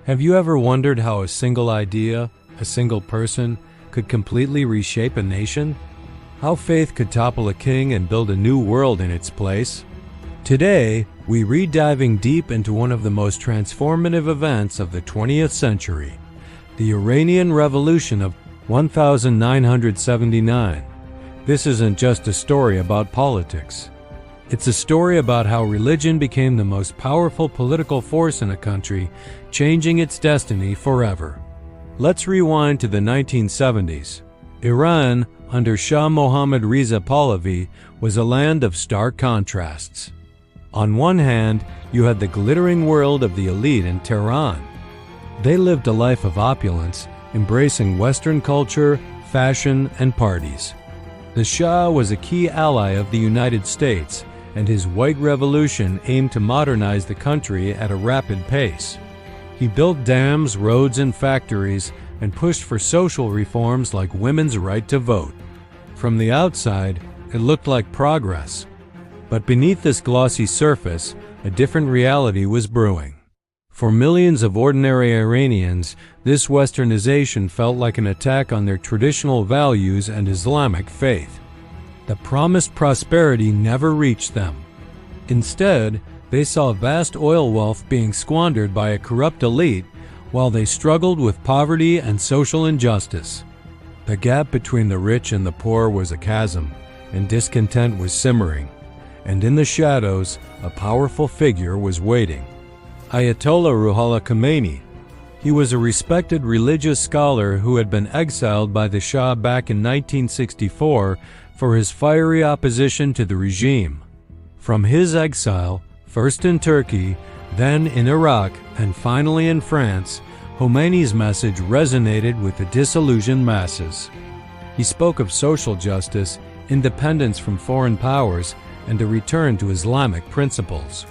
Have you ever wondered how a single idea, a single person, could completely reshape a nation? How faith could topple a king and build a new world in its place? Today, we read diving deep into one of the most transformative events of the 20th century, the Iranian Revolution of 1979. This isn't just a story about politics. It's a story about how religion became the most powerful political force in a country, changing its destiny forever. Let's rewind to the 1970s. Iran, under Shah Mohammad Reza Pahlavi, was a land of stark contrasts. On one hand, you had the glittering world of the elite in Tehran. They lived a life of opulence, embracing Western culture, fashion, and parties. The Shah was a key ally of the United States, and his White Revolution aimed to modernize the country at a rapid pace. He built dams, roads, and factories, and pushed for social reforms like women's right to vote. From the outside, it looked like progress. But beneath this glossy surface, a different reality was brewing. For millions of ordinary Iranians, this westernization felt like an attack on their traditional values and Islamic faith. The promised prosperity never reached them. Instead, they saw vast oil wealth being squandered by a corrupt elite while they struggled with poverty and social injustice. The gap between the rich and the poor was a chasm, and discontent was simmering. And in the shadows, a powerful figure was waiting. Ayatollah Ruhollah Khomeini. He was a respected religious scholar who had been exiled by the Shah back in 1964 for his fiery opposition to the regime. From his exile, first in Turkey, then in Iraq, and finally in France, Khomeini's message resonated with the disillusioned masses. He spoke of social justice, independence from foreign powers, and a return to Islamic principles.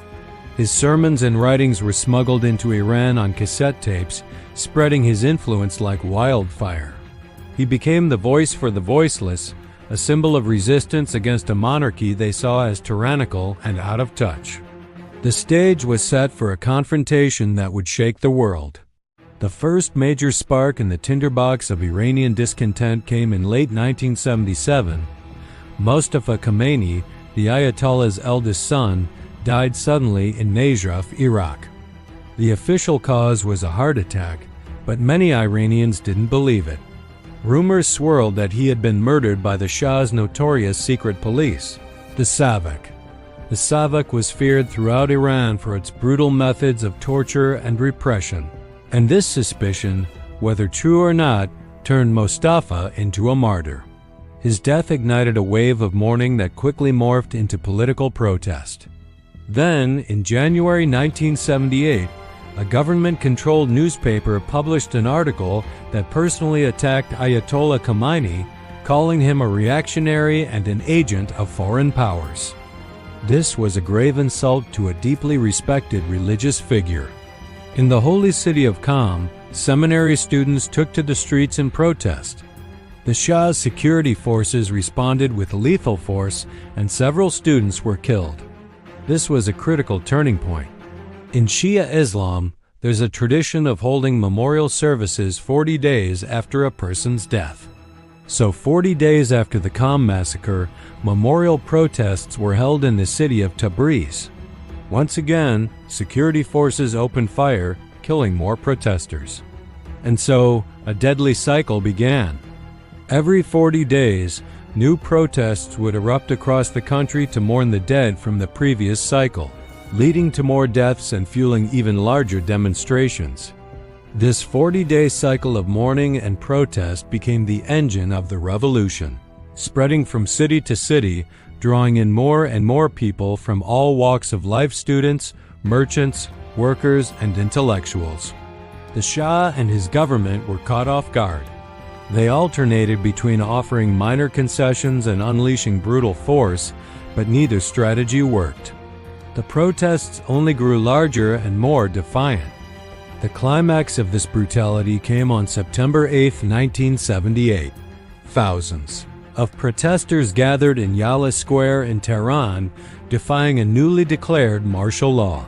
His sermons and writings were smuggled into Iran on cassette tapes, spreading his influence like wildfire. He became the voice for the voiceless, a symbol of resistance against a monarchy they saw as tyrannical and out of touch. The stage was set for a confrontation that would shake the world. The first major spark in the tinderbox of Iranian discontent came in late 1977. Mustafa Khomeini, the Ayatollah's eldest son, died suddenly in Najaf, Iraq. The official cause was a heart attack, but many Iranians didn't believe it. Rumors swirled that he had been murdered by the Shah's notorious secret police, the Savak. The Savak was feared throughout Iran for its brutal methods of torture and repression. And this suspicion, whether true or not, turned Mustafa into a martyr. His death ignited a wave of mourning that quickly morphed into political protest. Then, in January 1978, a government-controlled newspaper published an article that personally attacked Ayatollah Khomeini, calling him a reactionary and an agent of foreign powers. This was a grave insult to a deeply respected religious figure. In the holy city of Qom, seminary students took to the streets in protest. The Shah's security forces responded with lethal force, and several students were killed. This was a critical turning point. In Shia Islam, there's a tradition of holding memorial services 40 days after a person's death. So 40 days after the Qom massacre, memorial protests were held in the city of Tabriz. Once again, security forces opened fire, killing more protesters. And so, a deadly cycle began. Every 40 days, new protests would erupt across the country to mourn the dead from the previous cycle, leading to more deaths and fueling even larger demonstrations. This 40-day cycle of mourning and protest became the engine of the revolution, spreading from city to city, drawing in more and more people from all walks of life: students, merchants, workers, and intellectuals. The Shah and his government were caught off guard. They alternated between offering minor concessions and unleashing brutal force, but neither strategy worked. The protests only grew larger and more defiant. The climax of this brutality came on September 8, 1978. Thousands of protesters gathered in Yala Square in Tehran, defying a newly declared martial law.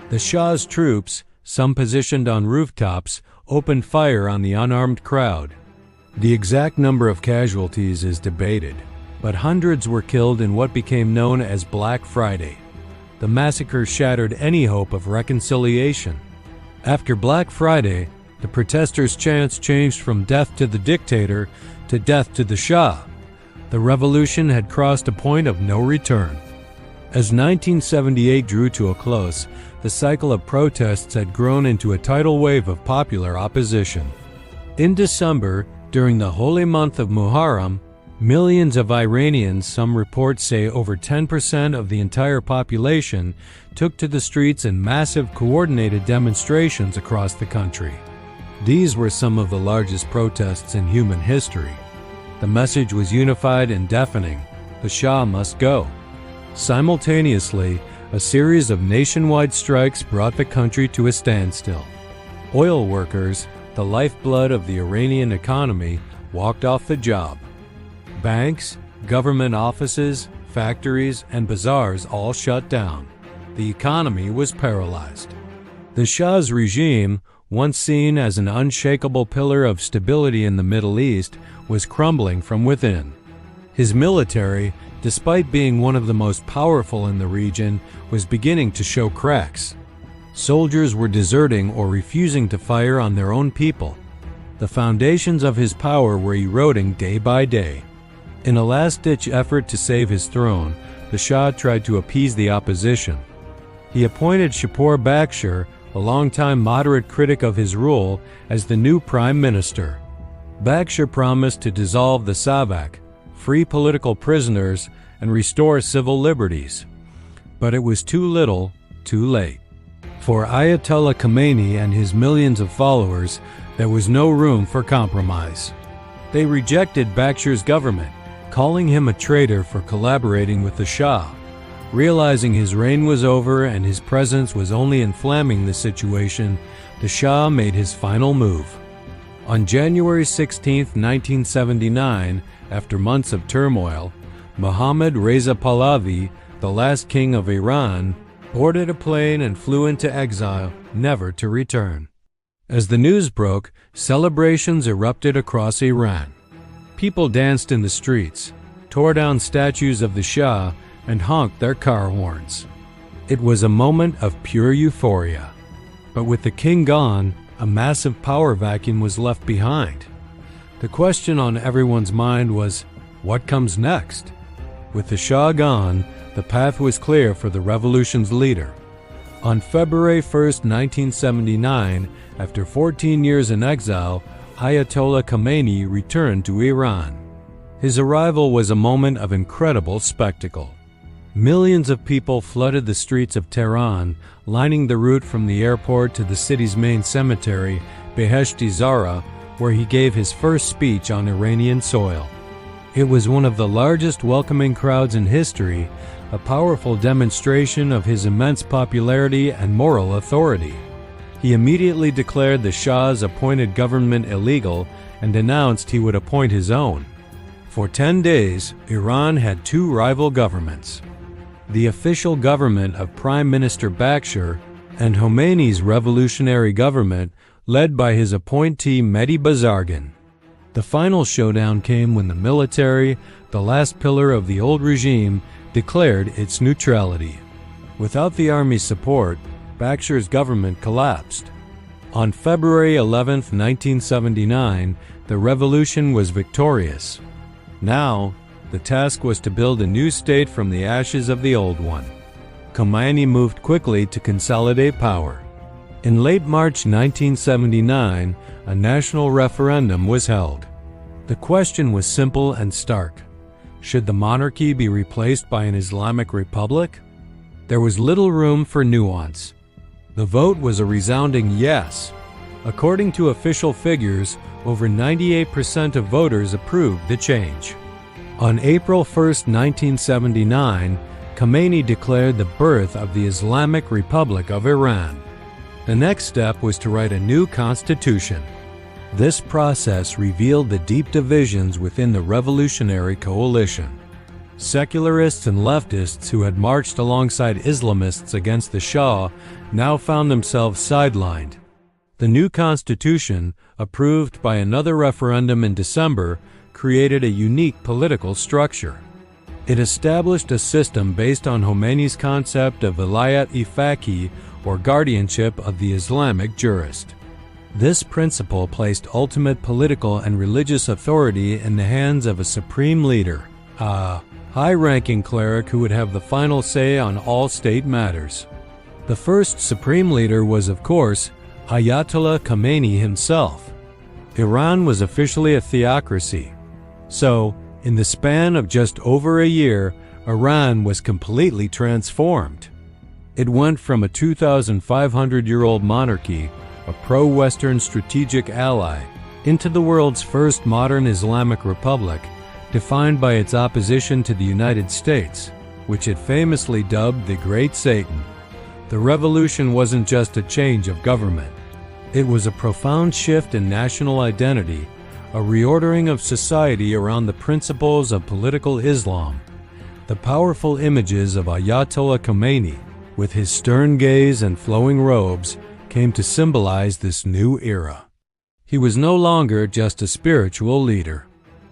The Shah's troops, some positioned on rooftops, opened fire on the unarmed crowd. The exact number of casualties is debated, but hundreds were killed in what became known as Black Friday. The massacre shattered any hope of reconciliation. After Black Friday, the protesters' chants changed from death to the dictator to death to the Shah. The revolution had crossed a point of no return. As 1978 drew to a close, the cycle of protests had grown into a tidal wave of popular opposition. In December, during the holy month of Muharram, millions of Iranians, some reports say over 10% of the entire population, took to the streets in massive coordinated demonstrations across the country. These were some of the largest protests in human history. The message was unified and deafening: the Shah must go. Simultaneously, a series of nationwide strikes brought the country to a standstill. Oil workers, the lifeblood of the Iranian economy, walked off the job. Banks, government offices, factories, and bazaars all shut down. The economy was paralyzed. The Shah's regime, once seen as an unshakable pillar of stability in the Middle East, was crumbling from within. His military, despite being one of the most powerful in the region, was beginning to show cracks. Soldiers were deserting or refusing to fire on their own people. The foundations of his power were eroding day by day. In a last-ditch effort to save his throne, the Shah tried to appease the opposition. He appointed Shapur Bakhshar, a longtime moderate critic of his rule, as the new prime minister. Bakhshar promised to dissolve the Savak, free political prisoners, and restore civil liberties. But it was too little, too late. For Ayatollah Khomeini and his millions of followers, there was no room for compromise. They rejected Bakhshar's government, calling him a traitor for collaborating with the Shah. Realizing his reign was over and his presence was only inflaming the situation, the Shah made his final move. On January 16, 1979, after months of turmoil, Mohammad Reza Pahlavi, the last king of Iran, boarded a plane and flew into exile, never to return. As the news broke, celebrations erupted across Iran. People danced in the streets, tore down statues of the Shah, and honked their car horns. It was a moment of pure euphoria. But with the king gone, a massive power vacuum was left behind. The question on everyone's mind was, what comes next? With the Shah gone, the path was clear for the revolution's leader. On February 1, 1979, after 14 years in exile, Ayatollah Khamenei returned to Iran. His arrival was a moment of incredible spectacle. Millions of people flooded the streets of Tehran, lining the route from the airport to the city's main cemetery, Beheshti Zahra, where he gave his first speech on Iranian soil. It was one of the largest welcoming crowds in history, a powerful demonstration of his immense popularity and moral authority. He immediately declared the Shah's appointed government illegal and announced he would appoint his own. For 10 days, Iran had two rival governments: the official government of Prime Minister Bakhshar and Khomeini's revolutionary government led by his appointee Mehdi Bazargan. The final showdown came when the military, the last pillar of the old regime, declared its neutrality. Without the army's support, Bakhshar's government collapsed. On February 11, 1979, the revolution was victorious. Now, the task was to build a new state from the ashes of the old one. Khomeini moved quickly to consolidate power. In late March 1979, a national referendum was held. The question was simple and stark. Should the monarchy be replaced by an Islamic republic? There was little room for nuance. The vote was a resounding yes. According to official figures, over 98% of voters approved the change. On April 1, 1979, Khomeini declared the birth of the Islamic Republic of Iran. The next step was to write a new constitution. This process revealed the deep divisions within the revolutionary coalition. Secularists and leftists who had marched alongside Islamists against the Shah now found themselves sidelined. The new constitution, approved by another referendum in December, created a unique political structure. It established a system based on Khomeini's concept of vilayat-e-faqih, or guardianship of the Islamic jurist. This principle placed ultimate political and religious authority in the hands of a supreme leader, a high-ranking cleric who would have the final say on all state matters. The first supreme leader was, of course, Ayatollah Khomeini himself. Iran was officially a theocracy. So, in the span of just over a year, Iran was completely transformed. It went from a 2,500-year-old monarchy, a pro-Western strategic ally, into the world's first modern Islamic republic, defined by its opposition to the United States, which it famously dubbed the Great Satan. The revolution wasn't just a change of government. It was a profound shift in national identity, a reordering of society around the principles of political Islam. The powerful images of Ayatollah Khomeini, with his stern gaze and flowing robes, came to symbolize this new era. He was no longer just a spiritual leader.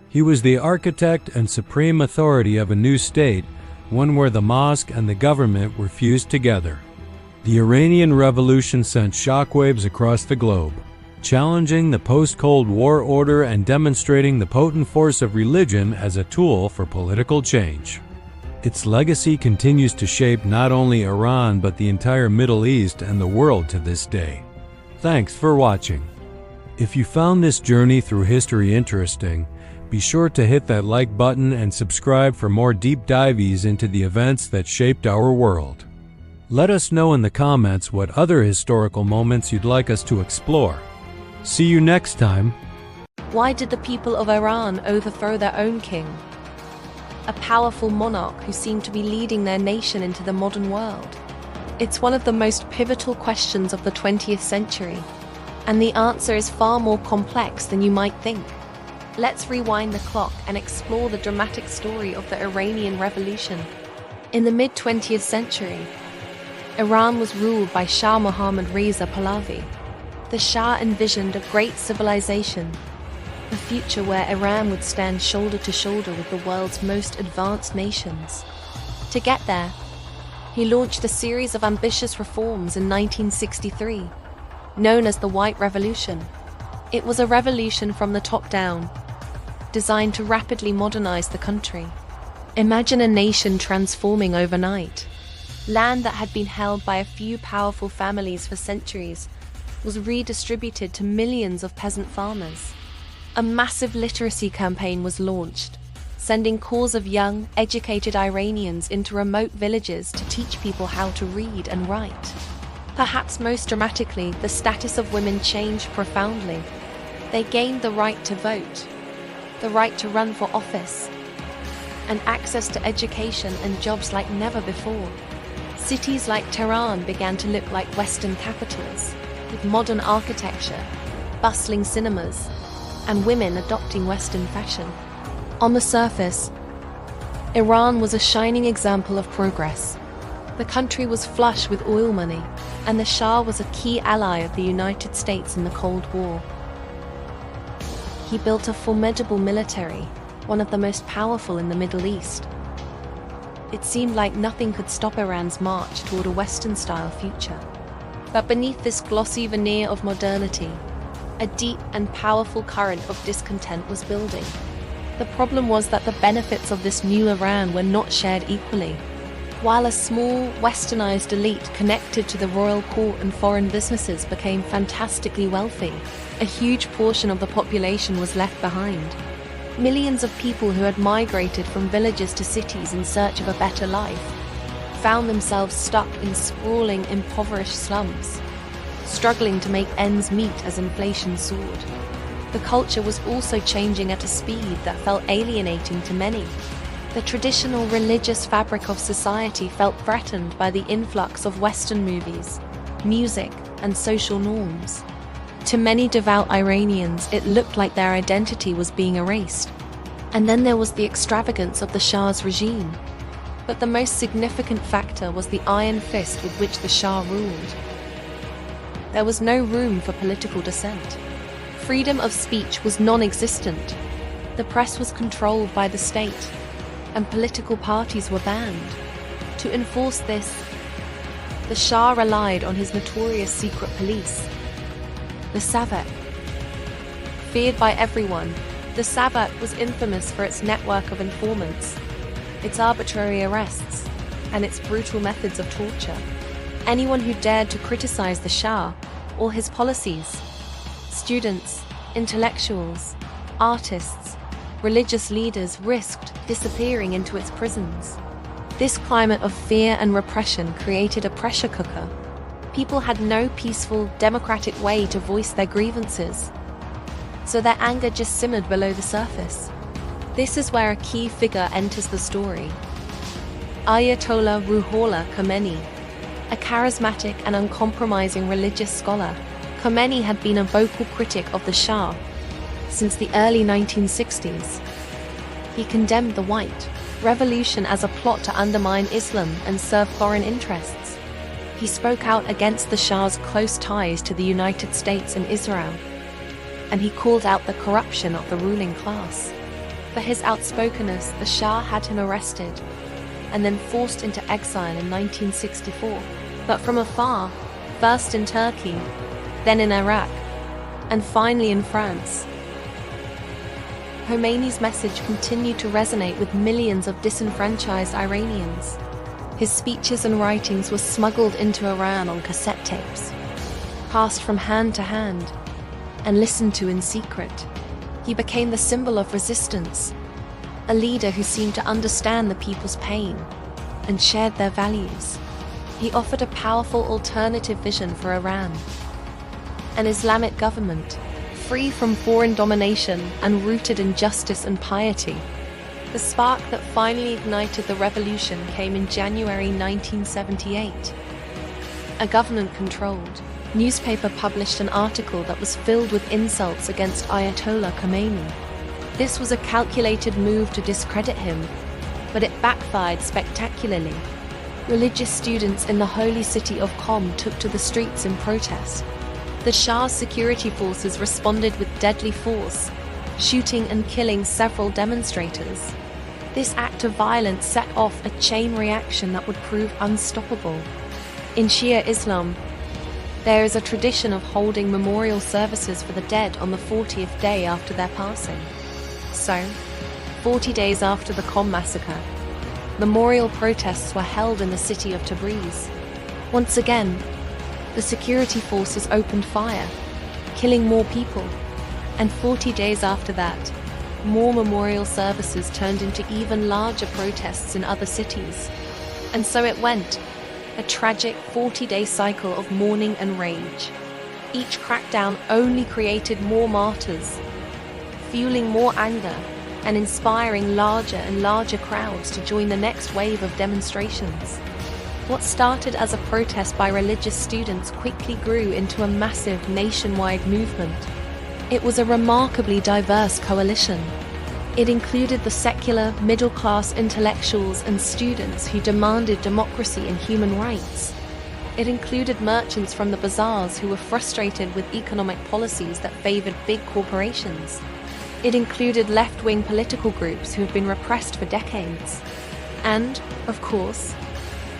He was the architect and supreme authority of a new state, one where the mosque and the government were fused together. The Iranian Revolution sent shockwaves across the globe, challenging the post-Cold War order and demonstrating the potent force of religion as a tool for political change. Its legacy continues to shape not only Iran but the entire Middle East and the world to this day. Thanks for watching. If you found this journey through history interesting, be sure to hit that like button and subscribe for more deep dives into the events that shaped our world. Let us know in the comments what other historical moments you'd like us to explore. See you next time. Why did the people of Iran overthrow their own king? A powerful monarch who seemed to be leading their nation into the modern world. It's one of the most pivotal questions of the 20th century, and the answer is far more complex than you might think. Let's rewind the clock and explore the dramatic story of the Iranian Revolution. In the mid-20th century, Iran was ruled by Shah Mohammad Reza Pahlavi. The Shah envisioned a great civilization, a future where Iran would stand shoulder to shoulder with the world's most advanced nations. To get there, he launched a series of ambitious reforms in 1963, known as the White Revolution. It was a revolution from the top down, designed to rapidly modernize the country. Imagine a nation transforming overnight. Land that had been held by a few powerful families for centuries was redistributed to millions of peasant farmers. A massive literacy campaign was launched, sending corps of young, educated Iranians into remote villages to teach people how to read and write. Perhaps most dramatically, the status of women changed profoundly. They gained the right to vote, the right to run for office, and access to education and jobs like never before. Cities like Tehran began to look like Western capitals, with modern architecture, bustling cinemas, and women adopting Western fashion. On the surface, Iran was a shining example of progress. The country was flush with oil money, and the Shah was a key ally of the United States in the Cold War. He built a formidable military, one of the most powerful in the Middle East. It seemed like nothing could stop Iran's march toward a Western-style future. But beneath this glossy veneer of modernity, a deep and powerful current of discontent was building. The problem was that the benefits of this new Iran were not shared equally. While a small, westernized elite connected to the royal court and foreign businesses became fantastically wealthy, a huge portion of the population was left behind. Millions of people who had migrated from villages to cities in search of a better life found themselves stuck in sprawling, impoverished slums, struggling to make ends meet as inflation soared. The culture was also changing at a speed that felt alienating to many. The traditional religious fabric of society felt threatened by the influx of Western movies, music, and social norms. To many devout Iranians, it looked like their identity was being erased. And then there was the extravagance of the Shah's regime. But the most significant factor was the iron fist with which the Shah ruled. There was no room for political dissent. Freedom of speech was non-existent. The press was controlled by the state, and political parties were banned. To enforce this, the Shah relied on his notorious secret police, the Savak. Feared by everyone, the Savak was infamous for its network of informants, its arbitrary arrests, and its brutal methods of torture. Anyone who dared to criticize the Shah or his policies, students, intellectuals, artists, religious leaders, risked disappearing into its prisons. This climate of fear and repression created a pressure cooker. People had no peaceful, democratic way to voice their grievances, so their anger just simmered below the surface. This is where a key figure enters the story. Ayatollah Ruhollah Khomeini, a charismatic and uncompromising religious scholar, Khomeini had been a vocal critic of the Shah since the early 1960s. He condemned the White Revolution as a plot to undermine Islam and serve foreign interests. He spoke out against the Shah's close ties to the United States and Israel, and he called out the corruption of the ruling class. For his outspokenness, the Shah had him arrested and then forced into exile in 1964. But from afar, first in Turkey, then in Iraq, and finally in France, Khomeini's message continued to resonate with millions of disenfranchised Iranians. His speeches and writings were smuggled into Iran on cassette tapes, passed from hand to hand, and listened to in secret. He became the symbol of resistance, a leader who seemed to understand the people's pain and shared their values. He offered a powerful alternative vision for Iran, an Islamic government free from foreign domination and rooted in justice and piety. The spark that finally ignited the revolution came in January 1978. A government-controlled newspaper published an article that was filled with insults against Ayatollah Khamenei. This was a calculated move to discredit him, but it backfired spectacularly. Religious students in the holy city of Qom took to the streets in protest. The Shah's security forces responded with deadly force, shooting and killing several demonstrators. This act of violence set off a chain reaction that would prove unstoppable. In Shia Islam, there is a tradition of holding memorial services for the dead on the 40th day after their passing. So, 40 days after the Qom massacre, memorial protests were held in the city of Tabriz. Once again, the security forces opened fire, killing more people, and 40 days after that, more memorial services turned into even larger protests in other cities. And so it went, a tragic 40-day cycle of mourning and rage. Each crackdown only created more martyrs, fueling more anger and inspiring larger and larger crowds to join the next wave of demonstrations. What started as a protest by religious students quickly grew into a massive nationwide movement. It was a remarkably diverse coalition. It included the secular, middle-class intellectuals and students who demanded democracy and human rights. It included merchants from the bazaars who were frustrated with economic policies that favored big corporations. It included left-wing political groups who have been repressed for decades. And, of course,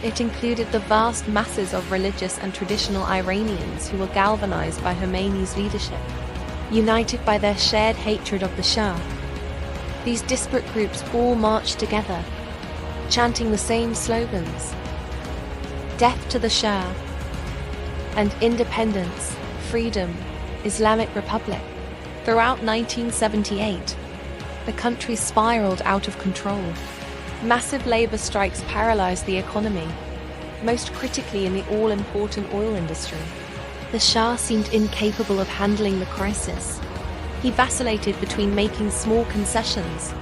it included the vast masses of religious and traditional Iranians who were galvanized by Khomeini's leadership, united by their shared hatred of the Shah. These disparate groups all marched together, chanting the same slogans: "Death to the Shah" and "Independence, Freedom, Islamic Republic." Throughout 1978, the country spiraled out of control. Massive labor strikes paralyzed the economy, most critically in the all-important oil industry. The Shah seemed incapable of handling the crisis. He vacillated between making small concessions,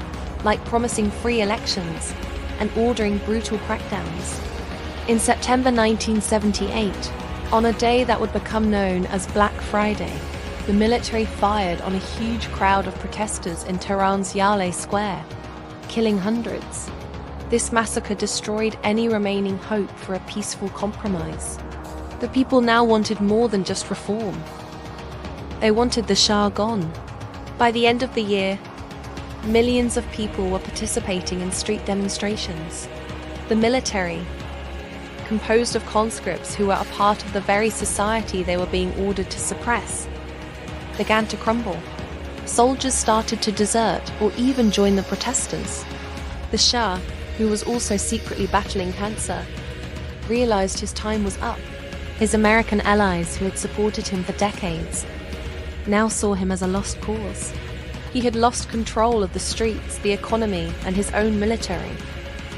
like promising free elections, and ordering brutal crackdowns. In September 1978, on a day that would become known as Black Friday, the military fired on a huge crowd of protesters in Tehran's Yale Square, killing hundreds. This massacre destroyed any remaining hope for a peaceful compromise. The people now wanted more than just reform. They wanted the Shah gone. By the end of the year, millions of people were participating in street demonstrations. The military, composed of conscripts who were a part of the very society they were being ordered to suppress, began to crumble. Soldiers started to desert or even join the protesters. The Shah, who was also secretly battling cancer, realized his time was up. His American allies, who had supported him for decades, now saw him as a lost cause. He had lost control of the streets, the economy, and his own military.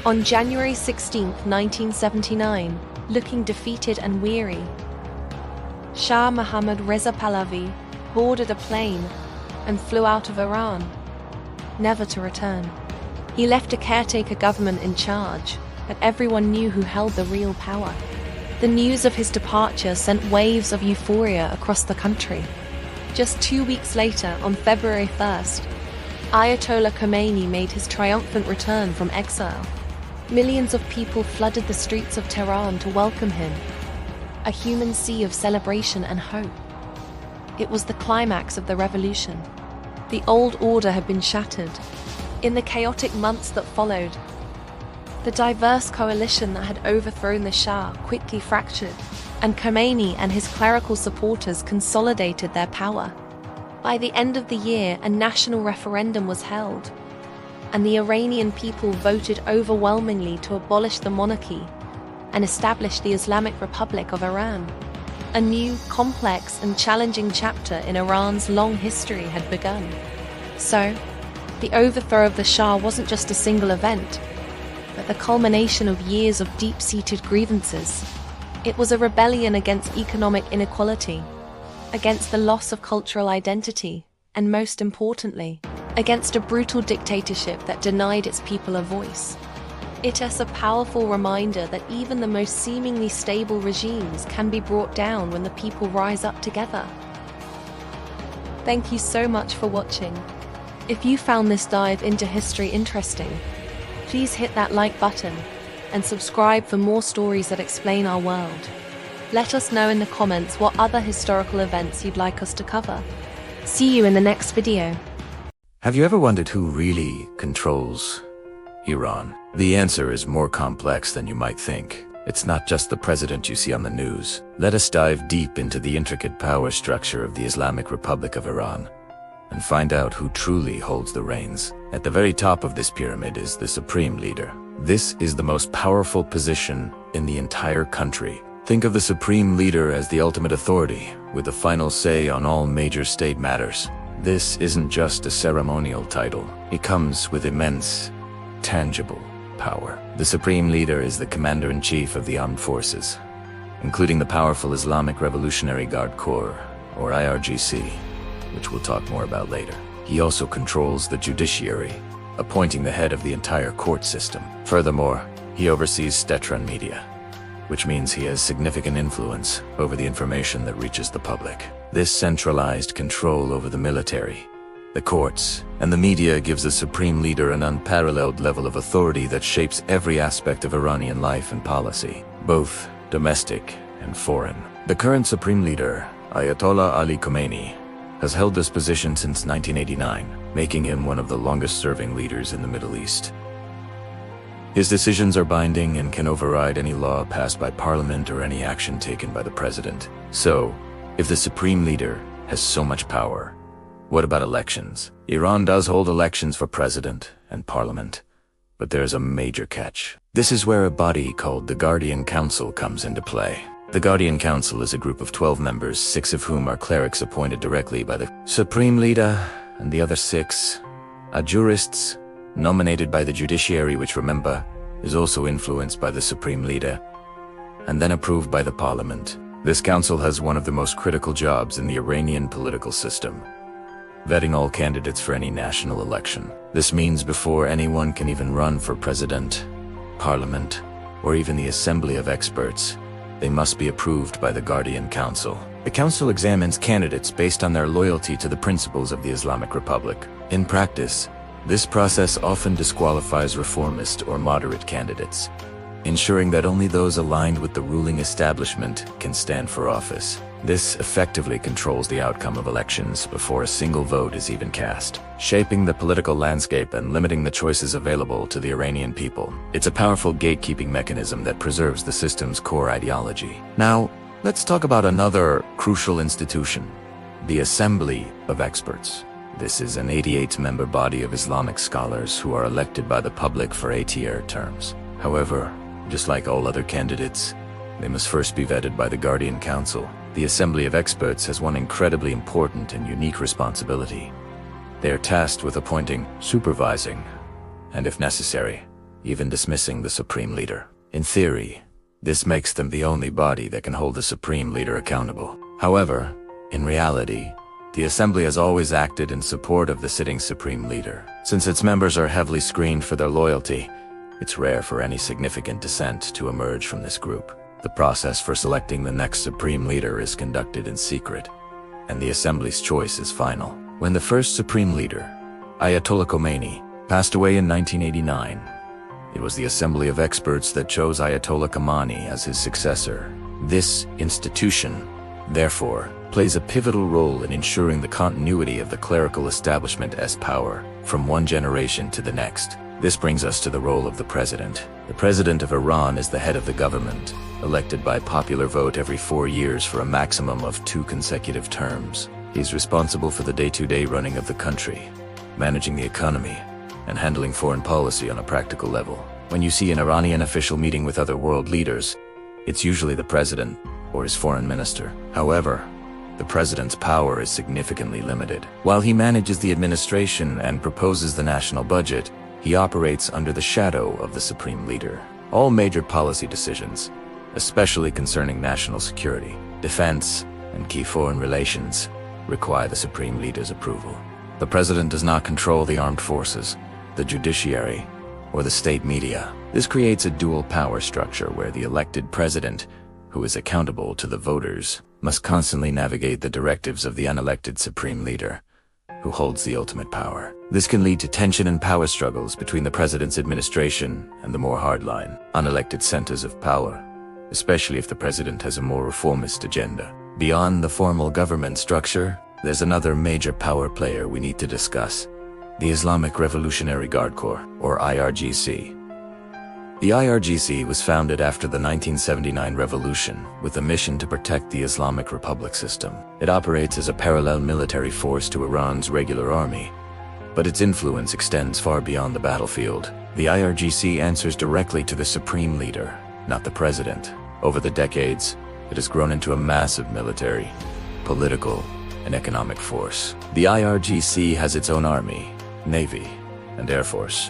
On January 16, 1979, looking defeated and weary, Shah Mohammad Reza Pahlavi boarded a plane and flew out of Iran, never to return. He left a caretaker government in charge, but everyone knew who held the real power. The news of his departure sent waves of euphoria across the country. Just 2 weeks later, on February 1st, Ayatollah Khomeini made his triumphant return from exile. Millions of people flooded the streets of Tehran to welcome him, a human sea of celebration and hope. It was the climax of the revolution. The old order had been shattered. In the chaotic months that followed, the diverse coalition that had overthrown the Shah quickly fractured, and Khomeini and his clerical supporters consolidated their power. By the end of the year, a national referendum was held, and the Iranian people voted overwhelmingly to abolish the monarchy and establish the Islamic Republic of Iran. A new, complex, and challenging chapter in Iran's long history had begun. So, the overthrow of the Shah wasn't just a single event, but the culmination of years of deep-seated grievances. It was a rebellion against economic inequality, against the loss of cultural identity, and most importantly, against a brutal dictatorship that denied its people a voice. It is a powerful reminder that even the most seemingly stable regimes can be brought down when the people rise up together. Thank you so much for watching. If you found this dive into history interesting, please hit that like button and subscribe for more stories that explain our world. Let us know in the comments what other historical events you'd like us to cover. See you in the next video. Have you ever wondered who really controls Iran? The answer is more complex than you might think. It's not just the president you see on the news. Let us dive deep into the intricate power structure of the Islamic Republic of Iran and find out who truly holds the reins. At the very top of this pyramid is the Supreme Leader. This is the most powerful position in the entire country. Think of the Supreme Leader as the ultimate authority, with the final say on all major state matters. This isn't just a ceremonial title. It comes with immense, tangible power. The Supreme Leader is the Commander-in-Chief of the Armed Forces, including the powerful Islamic Revolutionary Guard Corps, or IRGC, which we'll talk more about later. He also controls the judiciary, appointing the head of the entire court system. Furthermore, he oversees state-run media, which means he has significant influence over the information that reaches the public. This centralized control over the military, the courts, and the media gives the Supreme Leader an unparalleled level of authority that shapes every aspect of Iranian life and policy, both domestic and foreign. The current Supreme Leader, Ayatollah Ali Khamenei, has held this position since 1989, making him one of the longest-serving leaders in the Middle East. His decisions are binding and can override any law passed by parliament or any action taken by the president. So, if the Supreme Leader has so much power, what about elections? Iran does hold elections for president and parliament, but there's a major catch. This is where a body called the Guardian Council comes into play. The Guardian Council is a group of 12 members, 6 of whom are clerics appointed directly by the Supreme Leader, and the other 6 are jurists nominated by the judiciary, which, remember, is also influenced by the Supreme Leader, and then approved by the parliament. This council has one of the most critical jobs in the Iranian political system, vetting all candidates for any national election. This means before anyone can even run for president, parliament, or even the assembly of experts, they must be approved by the Guardian Council. The council examines candidates based on their loyalty to the principles of the Islamic Republic. In practice, this process often disqualifies reformist or moderate candidates, ensuring that only those aligned with the ruling establishment can stand for office. This effectively controls the outcome of elections before a single vote is even cast, shaping the political landscape and limiting the choices available to the Iranian people. It's a powerful gatekeeping mechanism that preserves the system's core ideology. Now, let's talk about another crucial institution, the Assembly of Experts. This is an 88-member body of Islamic scholars who are elected by the public for 8-year terms. However, just like all other candidates, they must first be vetted by the Guardian Council. The Assembly of Experts has one incredibly important and unique responsibility. They are tasked with appointing, supervising, and if necessary, even dismissing the Supreme Leader. In theory, this makes them the only body that can hold the Supreme Leader accountable. However, in reality, the Assembly has always acted in support of the sitting Supreme Leader. Since its members are heavily screened for their loyalty, it's rare for any significant dissent to emerge from this group. The process for selecting the next Supreme Leader is conducted in secret, and the Assembly's choice is final. When the first Supreme Leader, Ayatollah Khomeini, passed away in 1989, it was the Assembly of Experts that chose Ayatollah Khamenei as his successor. This institution, therefore, plays a pivotal role in ensuring the continuity of the clerical establishment's power from one generation to the next. This brings us to the role of the president. The president of Iran is the head of the government, elected by popular vote every 4 years for a maximum of 2 consecutive terms. He's responsible for the day-to-day running of the country, managing the economy, and handling foreign policy on a practical level. When you see an Iranian official meeting with other world leaders, it's usually the president or his foreign minister. However, the president's power is significantly limited. While he manages the administration and proposes the national budget, he operates under the shadow of the Supreme Leader. All major policy decisions, especially concerning national security, defense, and key foreign relations, require the Supreme Leader's approval. The president does not control the armed forces, the judiciary, or the state media. This creates a dual power structure where the elected president, who is accountable to the voters, must constantly navigate the directives of the unelected Supreme Leader, who holds the ultimate power. This can lead to tension and power struggles between the president's administration and the more hardline, unelected centers of power, especially if the president has a more reformist agenda. Beyond the formal government structure, there's another major power player we need to discuss: the Islamic Revolutionary Guard Corps, or IRGC. The IRGC was founded after the 1979 revolution with a mission to protect the Islamic Republic system. It operates as a parallel military force to Iran's regular army, but its influence extends far beyond the battlefield. The IRGC answers directly to the Supreme Leader, not the president. Over the decades, it has grown into a massive military, political, and economic force. The IRGC has its own army, navy, and air force,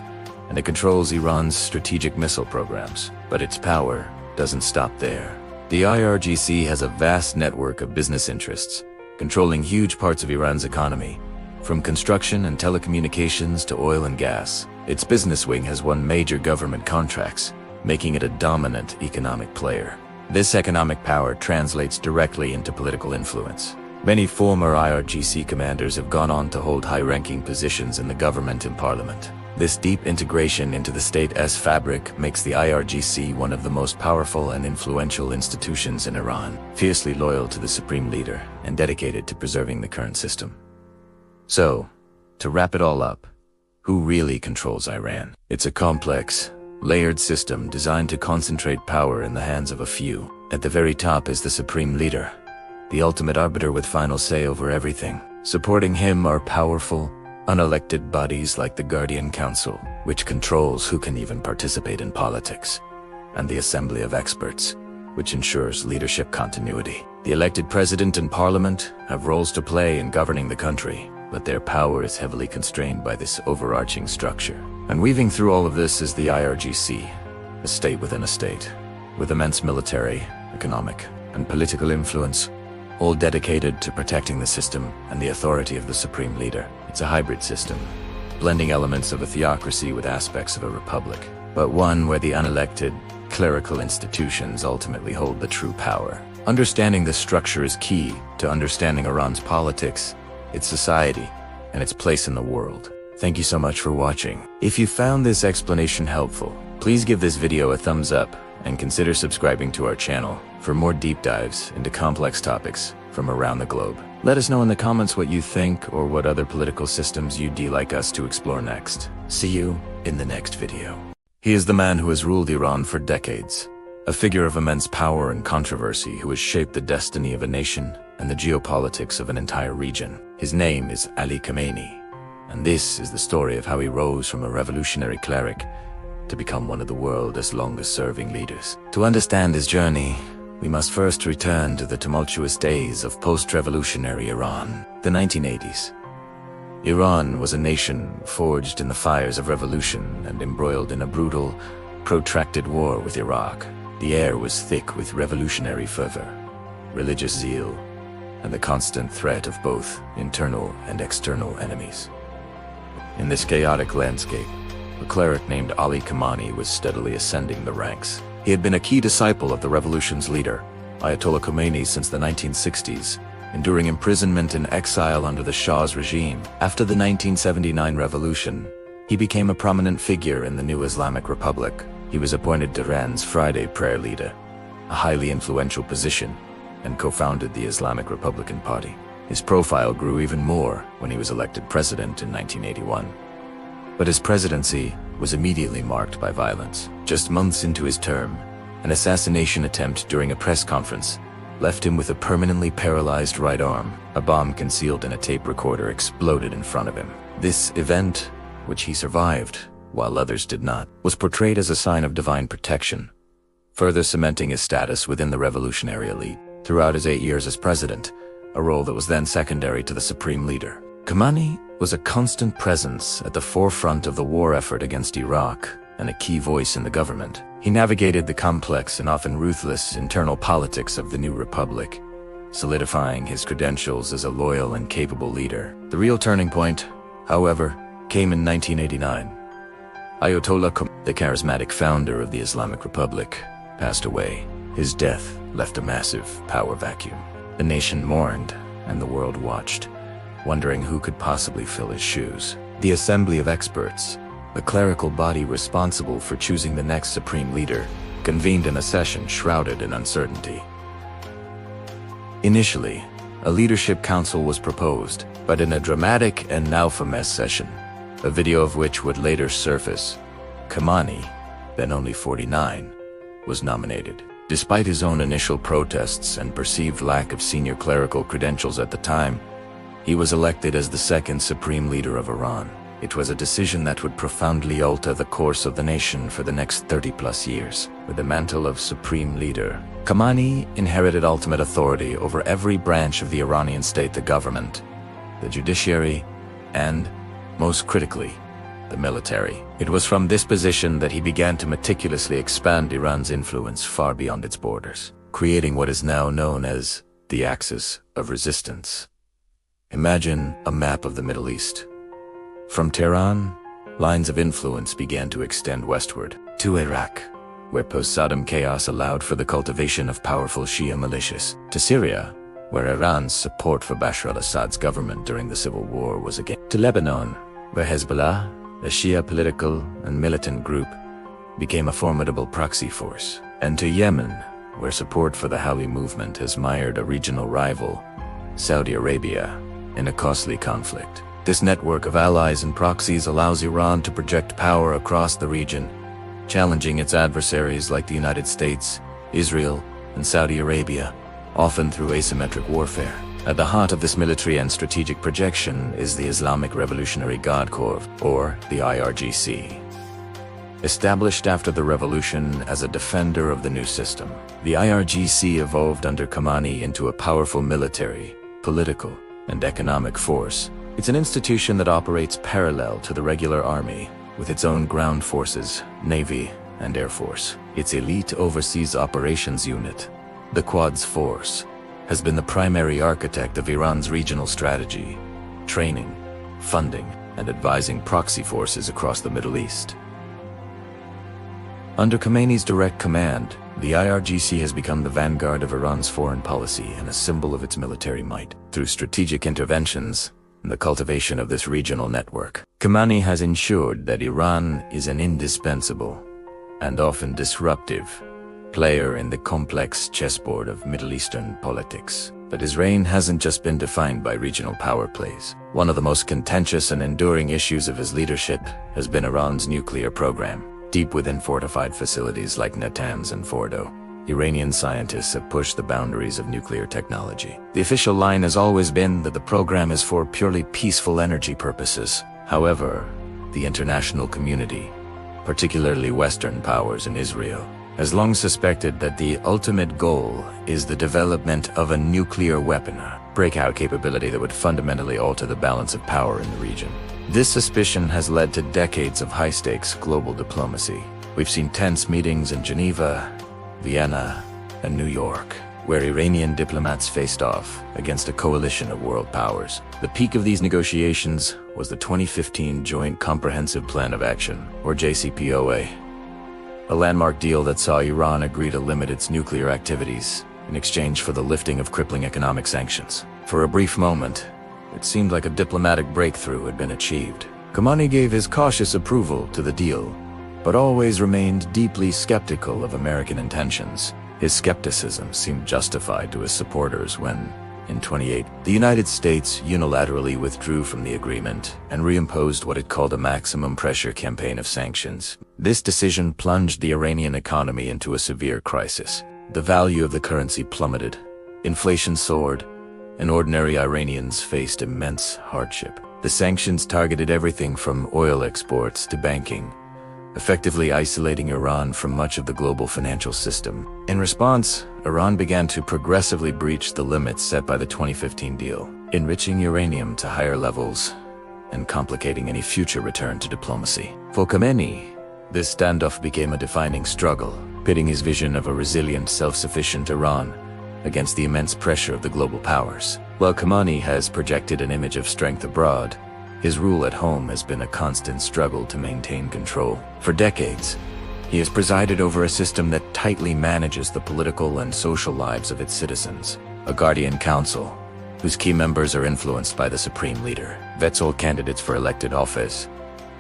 and it controls Iran's strategic missile programs. But its power doesn't stop there. The IRGC has a vast network of business interests, controlling huge parts of Iran's economy, from construction and telecommunications to oil and gas. Its business wing has won major government contracts, making it a dominant economic player. This economic power translates directly into political influence. Many former IRGC commanders have gone on to hold high-ranking positions in the government and parliament. This deep integration into the state's fabric makes the IRGC one of the most powerful and influential institutions in Iran, fiercely loyal to the Supreme Leader and dedicated to preserving the current system. So, to wrap it all up, who really controls Iran? It's a complex, layered system designed to concentrate power in the hands of a few. At the very top is the Supreme Leader, the ultimate arbiter with final say over everything. Supporting him are powerful, unelected bodies like the Guardian Council, which controls who can even participate in politics, and the Assembly of Experts, which ensures leadership continuity. The elected president and parliament have roles to play in governing the country, but their power is heavily constrained by this overarching structure. And weaving through all of this is the IRGC, a state within a state, with immense military, economic, and political influence, all dedicated to protecting the system and the authority of the Supreme Leader. It's a hybrid system, blending elements of a theocracy with aspects of a republic, but one where the unelected, clerical institutions ultimately hold the true power. Understanding this structure is key to understanding Iran's politics, its society, and its place in the world. Thank you so much for watching. If you found this explanation helpful, please give this video a thumbs up and consider subscribing to our channel for more deep dives into complex topics from around the globe. Let us know in the comments what you think or what other political systems you'd like us to explore next. See you in the next video. He is the man who has ruled Iran for decades, a figure of immense power and controversy who has shaped the destiny of a nation and the geopolitics of an entire region. His name is Ali Khamenei, and this is the story of how he rose from a revolutionary cleric to become one of the world's longest-serving leaders. To understand his journey, we must first return to the tumultuous days of post-revolutionary Iran, the 1980s. Iran was a nation forged in the fires of revolution and embroiled in a brutal, protracted war with Iraq. The air was thick with revolutionary fervor, religious zeal, and the constant threat of both internal and external enemies. In this chaotic landscape, a cleric named Ali Khamenei was steadily ascending the ranks. He had been a key disciple of the revolution's leader, Ayatollah Khomeini, since the 1960s, enduring imprisonment and exile under the Shah's regime. After the 1979 revolution, he became a prominent figure in the new Islamic Republic. He was appointed Tehran's Friday prayer leader, a highly influential position, and co-founded the Islamic Republican Party. His profile grew even more when he was elected president in 1981. But his presidency was immediately marked by violence. Just months into his term, an assassination attempt during a press conference left him with a permanently paralyzed right arm. A bomb concealed in a tape recorder exploded in front of him. This event, which he survived while others did not, was portrayed as a sign of divine protection, further cementing his status within the revolutionary elite. Throughout his 8 years as president, a role that was then secondary to the Supreme Leader, Khomeini was a constant presence at the forefront of the war effort against Iraq and a key voice in the government. He navigated the complex and often ruthless internal politics of the new republic, solidifying his credentials as a loyal and capable leader. The real turning point, however, came in 1989. Ayatollah Khomeini, the charismatic founder of the Islamic Republic, passed away. His death left a massive power vacuum. The nation mourned, and the world watched, wondering who could possibly fill his shoes. The Assembly of Experts, the clerical body responsible for choosing the next supreme leader, convened in a session shrouded in uncertainty. Initially, a leadership council was proposed, but in a dramatic and now famous session, a video of which would later surface, Khomeini, then only 49, was nominated. Despite his own initial protests and perceived lack of senior clerical credentials at the time, he was elected as the second supreme leader of Iran. It was a decision that would profoundly alter the course of the nation for the next 30-plus years. With the mantle of supreme leader, Khomeini inherited ultimate authority over every branch of the Iranian state, the government, the judiciary, and, most critically, the military. It was from this position that he began to meticulously expand Iran's influence far beyond its borders, creating what is now known as the Axis of Resistance. Imagine a map of the Middle East. From Tehran, lines of influence began to extend westward to Iraq, where post-Saddam chaos allowed for the cultivation of powerful Shia militias, to Syria, where Iran's support for Bashar al-Assad's government during the civil war was again, to Lebanon, where Hezbollah, a Shia political and militant group, became a formidable proxy force, and to Yemen, where support for the Houthi movement has mired a regional rival, Saudi Arabia, in a costly conflict. This network of allies and proxies allows Iran to project power across the region, challenging its adversaries like the United States, Israel, and Saudi Arabia, often through asymmetric warfare. At the heart of this military and strategic projection is the Islamic Revolutionary Guard Corps, or the IRGC. Established after the revolution as a defender of the new system, the IRGC evolved under Khomeini into a powerful military, political, and economic force. It's an institution that operates parallel to the regular army, with its own ground forces, navy, and air force. Its elite overseas operations unit, the Quds Force, has been the primary architect of Iran's regional strategy, training, funding, and advising proxy forces across the Middle East. Under Khomeini's direct command, the IRGC has become the vanguard of Iran's foreign policy and a symbol of its military might. Through strategic interventions and the cultivation of this regional network, Khomeini has ensured that Iran is an indispensable and often disruptive player in the complex chessboard of Middle Eastern politics. But his reign hasn't just been defined by regional power plays. One of the most contentious and enduring issues of his leadership has been Iran's nuclear program. Deep within fortified facilities like Natanz and Fordo, Iranian scientists have pushed the boundaries of nuclear technology. The official line has always been that the program is for purely peaceful energy purposes. However, the international community, particularly Western powers and Israel, has long suspected that the ultimate goal is the development of a nuclear weapon, a breakout capability that would fundamentally alter the balance of power in the region. This suspicion has led to decades of high-stakes global diplomacy. We've seen tense meetings in Geneva, Vienna, and New York, where Iranian diplomats faced off against a coalition of world powers. The peak of these negotiations was the 2015 Joint Comprehensive Plan of Action, or JCPOA, a landmark deal that saw Iran agree to limit its nuclear activities in exchange for the lifting of crippling economic sanctions. For a brief moment, it seemed like a diplomatic breakthrough had been achieved. Khomeini gave his cautious approval to the deal, but always remained deeply skeptical of American intentions. His skepticism seemed justified to his supporters when, in 2008, the United States unilaterally withdrew from the agreement and reimposed what it called a maximum pressure campaign of sanctions. This decision plunged the Iranian economy into a severe crisis. The value of the currency plummeted, inflation soared, and ordinary Iranians faced immense hardship. The sanctions targeted everything from oil exports to banking, effectively isolating Iran from much of the global financial system. In response, Iran began to progressively breach the limits set by the 2015 deal, enriching uranium to higher levels and complicating any future return to diplomacy. For Khomeini, this standoff became a defining struggle, pitting his vision of a resilient, self-sufficient Iran against the immense pressure of the global powers. While Khomeini has projected an image of strength abroad, his rule at home has been a constant struggle to maintain control. For decades, he has presided over a system that tightly manages the political and social lives of its citizens, a guardian council whose key members are influenced by the Supreme Leader, vets all candidates for elected office,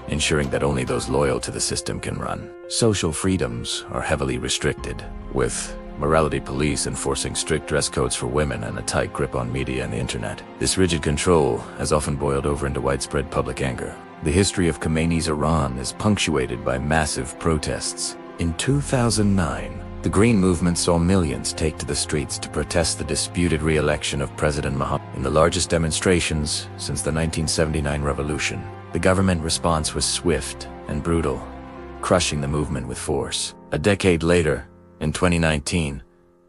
ensuring that only those loyal to the system can run. Social freedoms are heavily restricted, with morality police enforcing strict dress codes for women and a tight grip on media and the internet. This rigid control has often boiled over into widespread public anger. The history of Khomeini's Iran is punctuated by massive protests. In 2009, the Green Movement saw millions take to the streets to protest the disputed re-election of President Mohammed. In the largest demonstrations since the 1979 revolution, the government response was swift and brutal, crushing the movement with force. A decade later, in 2019,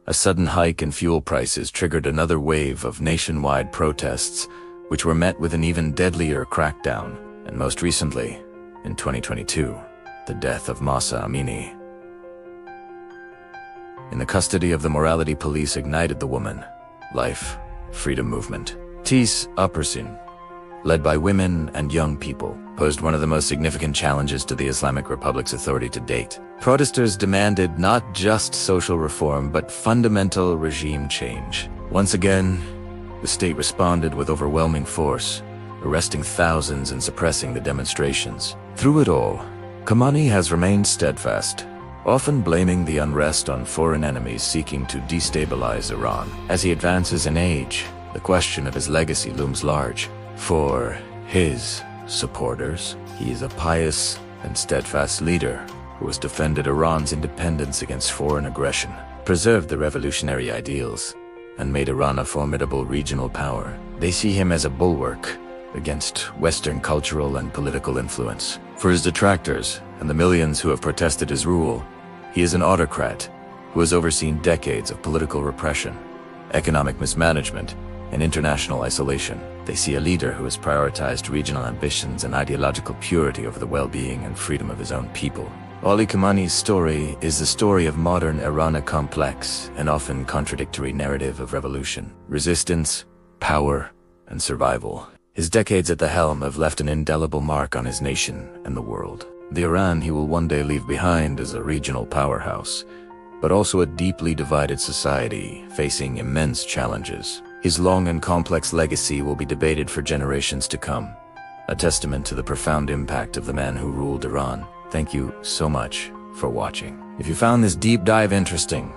a sudden hike in fuel prices triggered another wave of nationwide protests, which were met with an even deadlier crackdown. And most recently, in 2022, the death of Mahsa Amini in the custody of the morality police ignited the woman, life, freedom movement. Tis Uppersin, led by women and young people, posed one of the most significant challenges to the Islamic Republic's authority to date. Protesters demanded not just social reform, but fundamental regime change. Once again, the state responded with overwhelming force, arresting thousands and suppressing the demonstrations. Through it all, Khomeini has remained steadfast, often blaming the unrest on foreign enemies seeking to destabilize Iran. As he advances in age, the question of his legacy looms large. For his supporters, he is a pious and steadfast leader who has defended Iran's independence against foreign aggression, preserved the revolutionary ideals, and made Iran a formidable regional power. They see him as a bulwark against Western cultural and political influence. For his detractors and the millions who have protested his rule, he is an autocrat who has overseen decades of political repression, economic mismanagement, and international isolation. They see a leader who has prioritized regional ambitions and ideological purity over the well-being and freedom of his own people. Ali Khamenei's story is the story of modern Iran, a complex and often contradictory narrative of revolution, resistance, power, and survival. His decades at the helm have left an indelible mark on his nation and the world. The Iran he will one day leave behind is a regional powerhouse, but also a deeply divided society facing immense challenges. His long and complex legacy will be debated for generations to come, a testament to the profound impact of the man who ruled Iran. Thank you so much for watching. If you found this deep dive interesting,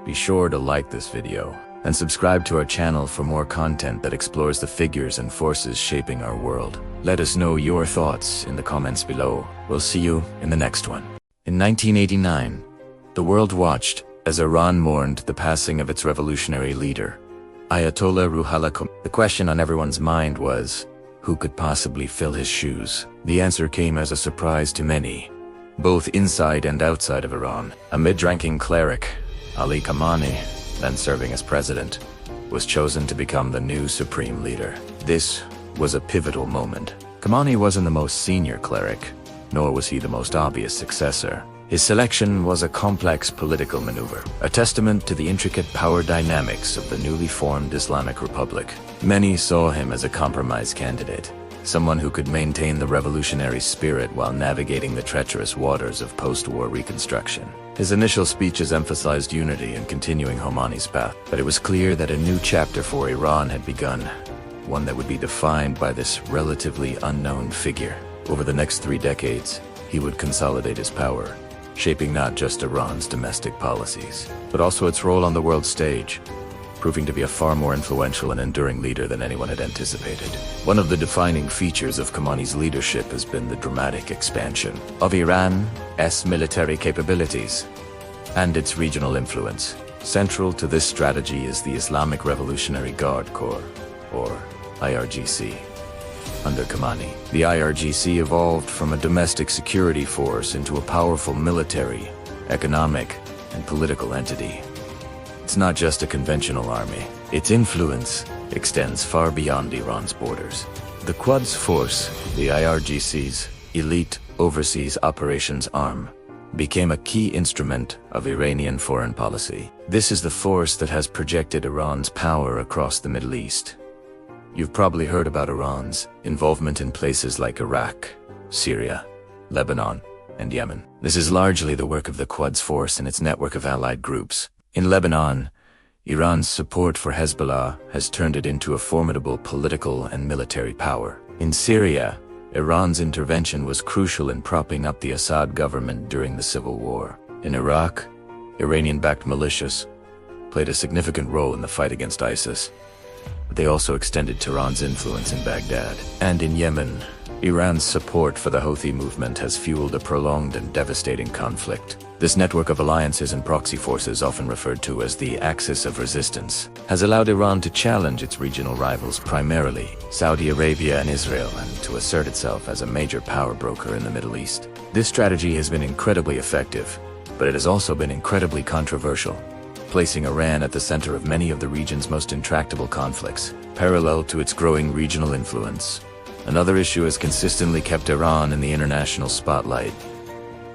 be sure to like this video and subscribe to our channel for more content that explores the figures and forces shaping our world. Let us know your thoughts in the comments below. We'll see you in the next one. In 1989, the world watched as Iran mourned the passing of its revolutionary leader, Ayatollah Ruhollah Khomeini. The question on everyone's mind was, who could possibly fill his shoes? The answer came as a surprise to many, both inside and outside of Iran. A mid-ranking cleric, Ali Khamenei, then serving as president, was chosen to become the new supreme leader. This was a pivotal moment. Khomeini wasn't the most senior cleric, nor was he the most obvious successor. His selection was a complex political maneuver, a testament to the intricate power dynamics of the newly formed Islamic Republic. Many saw him as a compromise candidate, someone who could maintain the revolutionary spirit while navigating the treacherous waters of post-war reconstruction. His initial speeches emphasized unity and continuing Khomeini's path, but it was clear that a new chapter for Iran had begun, one that would be defined by this relatively unknown figure. Over the next 3 decades, he would consolidate his power, shaping not just Iran's domestic policies, but also its role on the world stage, proving to be a far more influential and enduring leader than anyone had anticipated. One of the defining features of Khomeini's leadership has been the dramatic expansion of Iran's military capabilities and its regional influence. Central to this strategy is the Islamic Revolutionary Guard Corps, or IRGC. Under Khomeini, the IRGC evolved from a domestic security force into a powerful military, economic, and political entity. It's not just a conventional army. Its influence extends far beyond Iran's borders. The Quds Force, the IRGC's elite overseas operations arm, became a key instrument of Iranian foreign policy. This is the force that has projected Iran's power across the Middle East. You've probably heard about Iran's involvement in places like Iraq, Syria, Lebanon, and Yemen. This is largely the work of the Quds Force and its network of allied groups. In Lebanon, Iran's support for Hezbollah has turned it into a formidable political and military power. In Syria, Iran's intervention was crucial in propping up the Assad government during the civil war. In Iraq, Iranian-backed militias played a significant role in the fight against ISIS, but they also extended Tehran's influence in Baghdad. And in Yemen, Iran's support for the Houthi movement has fueled a prolonged and devastating conflict. This network of alliances and proxy forces, often referred to as the Axis of Resistance, has allowed Iran to challenge its regional rivals, primarily Saudi Arabia and Israel, and to assert itself as a major power broker in the Middle East. This strategy has been incredibly effective, but it has also been incredibly controversial, placing Iran at the center of many of the region's most intractable conflicts. Parallel to its growing regional influence, another issue has consistently kept Iran in the international spotlight: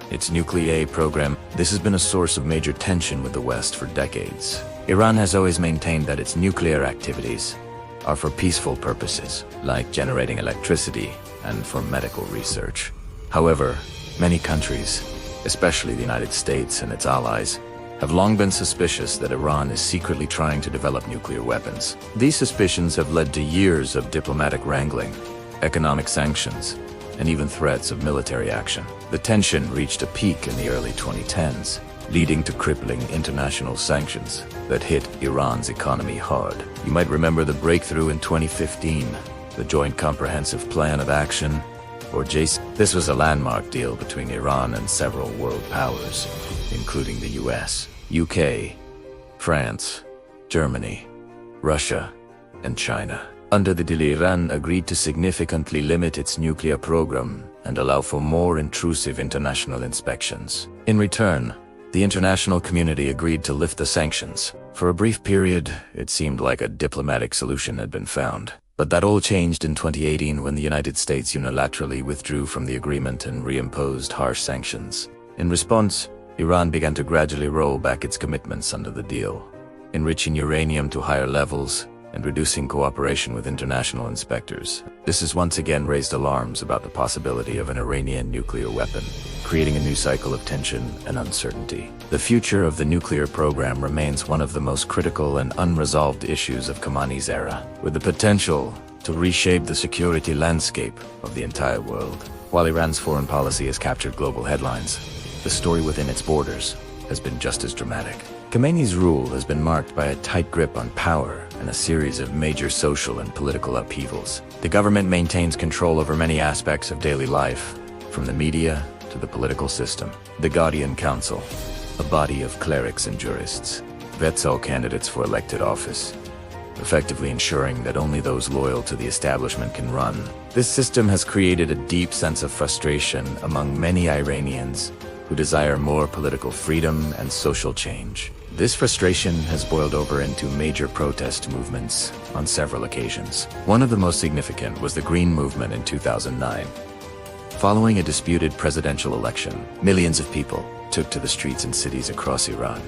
its nuclear program. This has been a source of major tension with the West for decades. Iran has always maintained that its nuclear activities are for peaceful purposes, like generating electricity and for medical research. However, many countries, especially the United States and its allies, have long been suspicious that Iran is secretly trying to develop nuclear weapons. These suspicions have led to years of diplomatic wrangling, economic sanctions, and even threats of military action. The tension reached a peak in the early 2010s, leading to crippling international sanctions that hit Iran's economy hard. You might remember the breakthrough in 2015, the Joint Comprehensive Plan of Action, or JCPOA. This was a landmark deal between Iran and several world powers, including the US, UK, France, Germany, Russia, and China. Under the deal, Iran agreed to significantly limit its nuclear program and allow for more intrusive international inspections. In return, the international community agreed to lift the sanctions. For a brief period, it seemed like a diplomatic solution had been found. But that all changed in 2018 when the United States unilaterally withdrew from the agreement and reimposed harsh sanctions. In response, Iran began to gradually roll back its commitments under the deal, enriching uranium to higher levels, and reducing cooperation with international inspectors. This has once again raised alarms about the possibility of an Iranian nuclear weapon, creating a new cycle of tension and uncertainty. The future of the nuclear program remains one of the most critical and unresolved issues of Khomeini's era, with the potential to reshape the security landscape of the entire world. While Iran's foreign policy has captured global headlines, the story within its borders has been just as dramatic. Khomeini's rule has been marked by a tight grip on power and a series of major social and political upheavals. The government maintains control over many aspects of daily life, from the media to the political system. The Guardian Council, a body of clerics and jurists, vets all candidates for elected office, effectively ensuring that only those loyal to the establishment can run. This system has created a deep sense of frustration among many Iranians who desire more political freedom and social change. This frustration has boiled over into major protest movements on several occasions. One of the most significant was the Green Movement in 2009. Following a disputed presidential election, millions of people took to the streets in cities across Iran,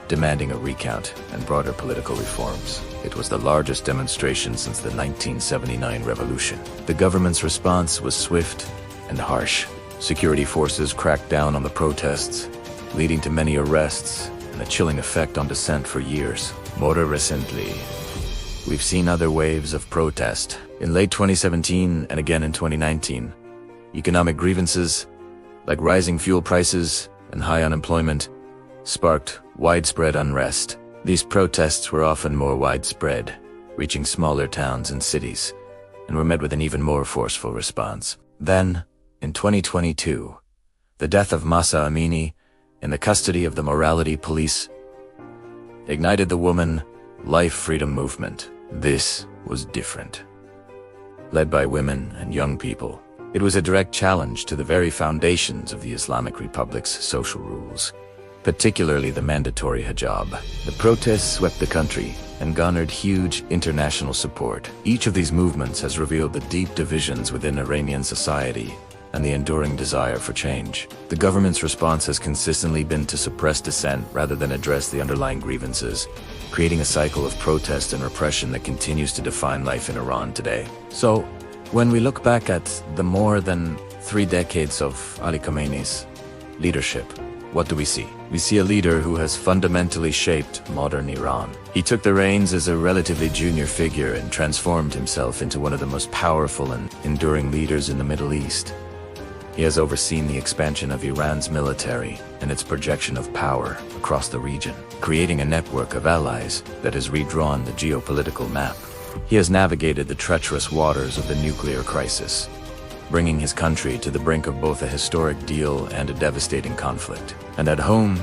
demanding a recount and broader political reforms. It was the largest demonstration since the 1979 revolution. The government's response was swift and harsh. Security forces cracked down on the protests, leading to many arrests and a chilling effect on dissent for years. More recently, we've seen other waves of protest. In late 2017 and again in 2019, economic grievances like rising fuel prices and high unemployment sparked widespread unrest. These protests were often more widespread, reaching smaller towns and cities, and were met with an even more forceful response. Then, in 2022, the death of Mahsa Amini in the custody of the morality police ignited the Woman Life Freedom movement. This was different. Led by women and young people, it was a direct challenge to the very foundations of the Islamic Republic's social rules, particularly the mandatory hijab. The protests swept the country and garnered huge international support. Each of these movements has revealed the deep divisions within Iranian society and the enduring desire for change. The government's response has consistently been to suppress dissent rather than address the underlying grievances, creating a cycle of protest and repression that continues to define life in Iran today. So, when we look back at the more than 3 decades of Ali Khamenei's leadership, what do we see? We see a leader who has fundamentally shaped modern Iran. He took the reins as a relatively junior figure and transformed himself into one of the most powerful and enduring leaders in the Middle East. He has overseen the expansion of Iran's military and its projection of power across the region, creating a network of allies that has redrawn the geopolitical map. He has navigated the treacherous waters of the nuclear crisis, bringing his country to the brink of both a historic deal and a devastating conflict. And at home,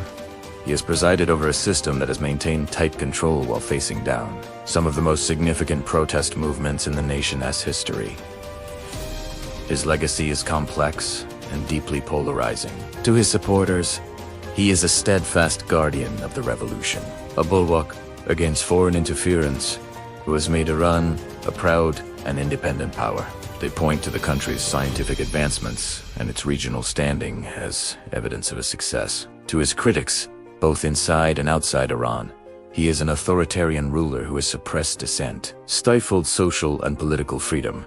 he has presided over a system that has maintained tight control while facing down some of the most significant protest movements in the nation's history. His legacy is complex and deeply polarizing. To his supporters, he is a steadfast guardian of the revolution, a bulwark against foreign interference, who has made Iran a proud and independent power. They point to the country's scientific advancements and its regional standing as evidence of a success. To his critics, both inside and outside Iran, he is an authoritarian ruler who has suppressed dissent, stifled social and political freedom,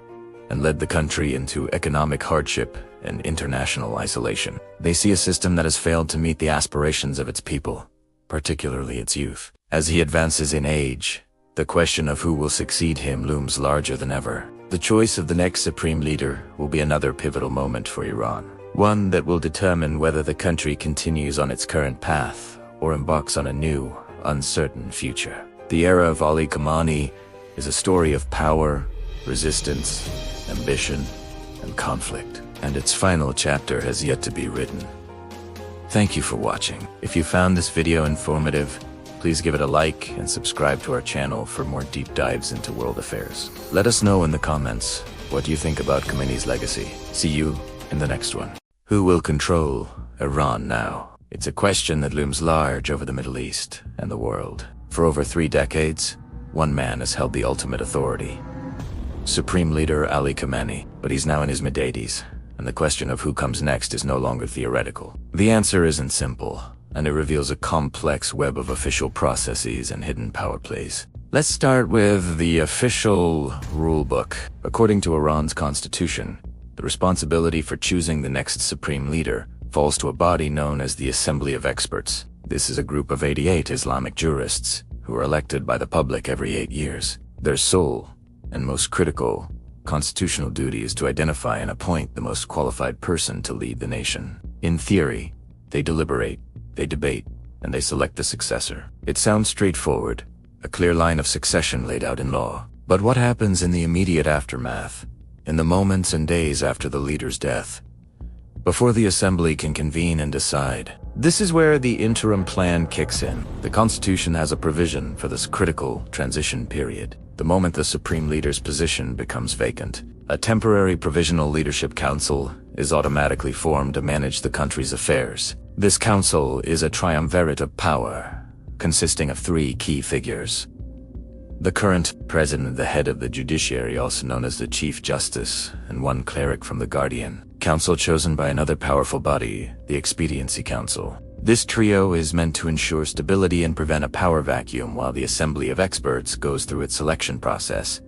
and led the country into economic hardship and international isolation. They see a system that has failed to meet the aspirations of its people, particularly its youth. As he advances in age, the question of who will succeed him looms larger than ever. The choice of the next supreme leader will be another pivotal moment for Iran, one that will determine whether the country continues on its current path or embarks on a new, uncertain future. The era of Ali Khamenei is a story of power, resistance, ambition, and conflict, and its final chapter has yet to be written. Thank you for watching. If you found this video informative, please give it a like and subscribe to our channel for more deep dives into world affairs. Let us know in the comments what you think about Khomeini's legacy. See you in the next one. Who will control Iran now? It's a question that looms large over the Middle East and the world. For over 3 decades, one man has held the ultimate authority: Supreme Leader Ali Khamenei. But he's now in his mid-80s, and the question of who comes next is no longer theoretical. The answer isn't simple, and it reveals a complex web of official processes and hidden power plays. Let's start with the official rulebook. According to Iran's constitution, the responsibility for choosing the next supreme leader falls to a body known as the Assembly of Experts. This is a group of 88 Islamic jurists who are elected by the public every 8 years. Their sole and most critical constitutional duty is to identify and appoint the most qualified person to lead the nation. In theory, they deliberate, they debate, and they select the successor. It sounds straightforward, a clear line of succession laid out in law. But what happens in the immediate aftermath, in the moments and days after the leader's death, before the assembly can convene and decide? This is where the interim plan kicks in. The Constitution has a provision for this critical transition period. The moment the supreme leader's position becomes vacant, a temporary provisional leadership council is automatically formed to manage the country's affairs. This council is a triumvirate of power, consisting of 3 key figures: the current president, the head of the judiciary, also known as the Chief Justice, and 1 cleric from the Guardian Council chosen by another powerful body, the Expediency Council. This trio is meant to ensure stability and prevent a power vacuum while the Assembly of Experts goes through its selection process.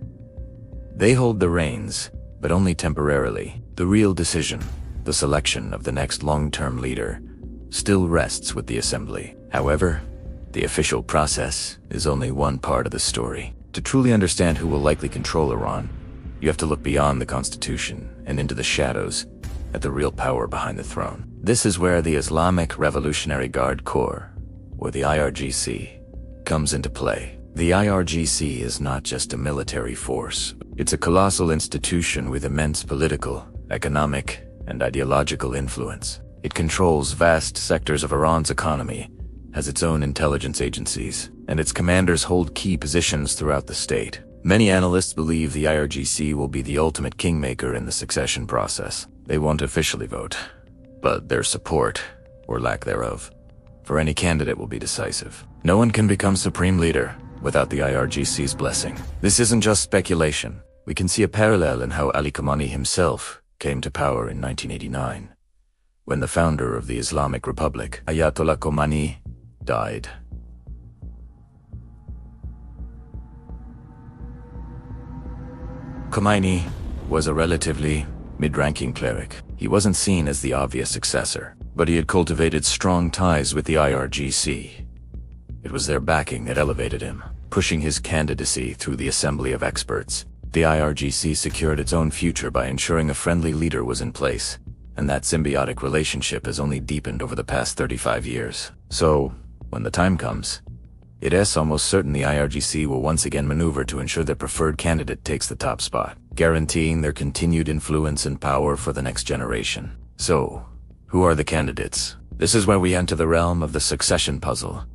They hold the reins, but only temporarily. The real decision, the selection of the next long-term leader, still rests with the Assembly. However, the official process is only one part of the story. To truly understand who will likely control Iran, you have to look beyond the Constitution and into the shadows at the real power behind the throne. This is where the Islamic Revolutionary Guard Corps, or the IRGC, comes into play. The IRGC is not just a military force. It's a colossal institution with immense political, economic, and ideological influence. It controls vast sectors of Iran's economy, has its own intelligence agencies, and its commanders hold key positions throughout the state. Many analysts believe the IRGC will be the ultimate kingmaker in the succession process. They won't officially vote, but their support, or lack thereof, for any candidate will be decisive. No one can become supreme leader without the IRGC's blessing. This isn't just speculation. We can see a parallel in how Ali Khamenei himself came to power in 1989, when the founder of the Islamic Republic, Ayatollah Khomeini, died. Khomeini was a relatively mid-ranking cleric. He wasn't seen as the obvious successor, but he had cultivated strong ties with the IRGC. It was their backing that elevated him, pushing his candidacy through the Assembly of Experts. The IRGC secured its own future by ensuring a friendly leader was in place, and that symbiotic relationship has only deepened over the past 35 years. So, when the time comes, it is almost certain the IRGC will once again maneuver to ensure their preferred candidate takes the top spot, guaranteeing their continued influence and power for the next generation. So, who are the candidates? This is where we enter the realm of the succession puzzle,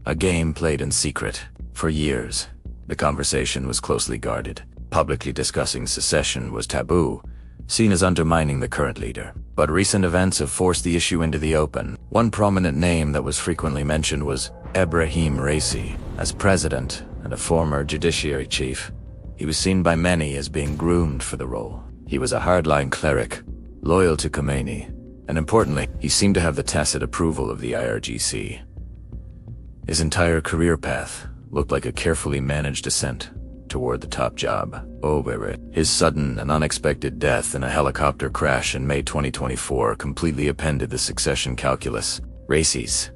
a game played in secret. For years, the conversation was closely guarded. Publicly discussing secession was taboo, seen as undermining the current leader. But recent events have forced the issue into the open. One prominent name that was frequently mentioned was Ebrahim Raisi. As president and a former judiciary chief, he was seen by many as being groomed for the role. He was a hardline cleric, loyal to Khomeini, and importantly, he seemed to have the tacit approval of the IRGC. His entire career path looked like a carefully managed ascent toward the top job. His sudden and unexpected death in a helicopter crash in May 2024 completely upended the succession calculus. Raisi's